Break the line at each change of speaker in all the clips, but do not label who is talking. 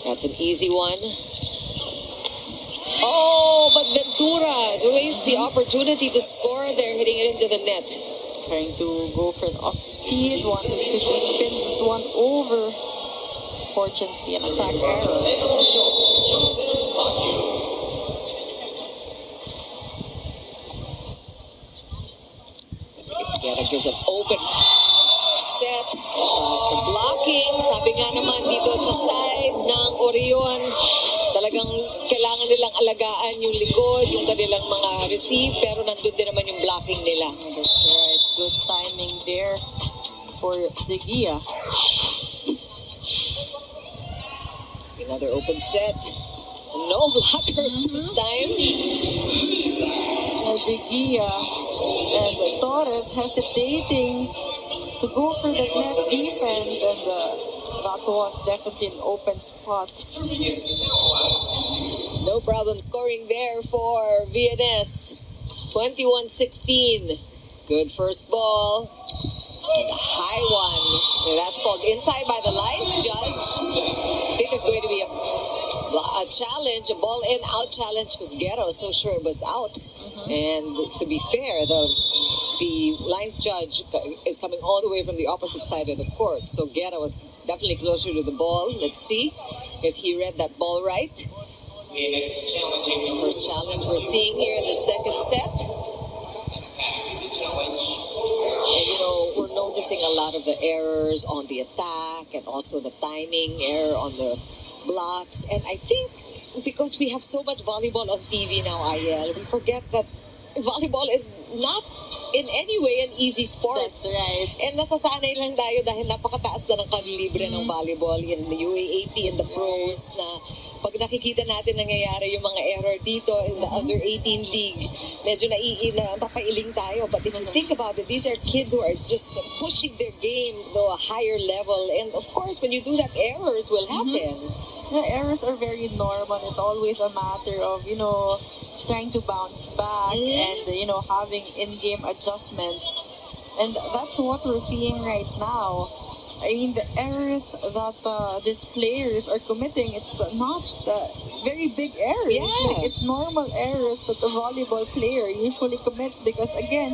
That's an easy one. Oh, but Ventura wastes the opportunity to score there, hitting it into the net.
Trying to go for the off speed, wanted to just spin that one over. Fortunately, an attack error.
Guerra gives an open set. The blocking, sabi nga naman dito sa side ng Orion, talagang kailangan nilang alagaan yung likod, yung kanilang mga receive, pero nandun din naman yung blocking nila.
That's right. Good timing there for De Gia.
Another open set. No blockers this time.
De Gia and Torres hesitating to go for the net defense, and that was definitely an open spot.
No problem scoring there for VNS. 21-16. Good first ball. And a high one. That's called inside by the lines, Judge. I think there's going to be a challenge, a ball in out challenge, because Guerra was so sure it was out. And to be fair, the lines judge is coming all the way from the opposite side of the court. So Guerra was definitely closer to the ball. Let's see if he read that ball right. First challenge we're seeing here in the second set. And we're noticing a lot of the errors on the attack and also the timing error on the blocks. And I think because we have so much volleyball on TV now, IL, we forget that volleyball is not in any way an easy sport.
That's right.
And nasasanay lang tayo dahil napakataas na ng kalibre ng volleyball in the UAAP and the pros, na pag nakikita natin nangyayari yung mga error dito in the under 18 league, medyo napapailing tayo. But if you think about it, these are kids who are just pushing their game to a higher level. And of course, when you do that, errors will happen.
Yeah, errors are very normal. It's always a matter of, trying to bounce back and, having in-game adjustments. And that's what we're seeing right now. I mean, the errors that these players are committing, it's not very big errors.
Yeah.
Like, it's normal errors that a volleyball player usually commits because, again,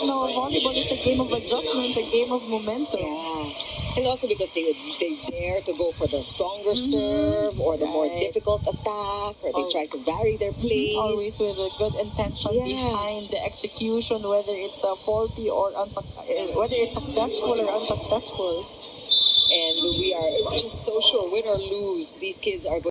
volleyball is a game of adjustments, a game of momentum.
Yeah. And also because they dare to go for the stronger serve or the more difficult attack, or they try to vary their plays.
Always with a good intention behind the execution, whether it's faulty or whether it's successful or unsuccessful.
And we are just so sure, win or lose, these kids are going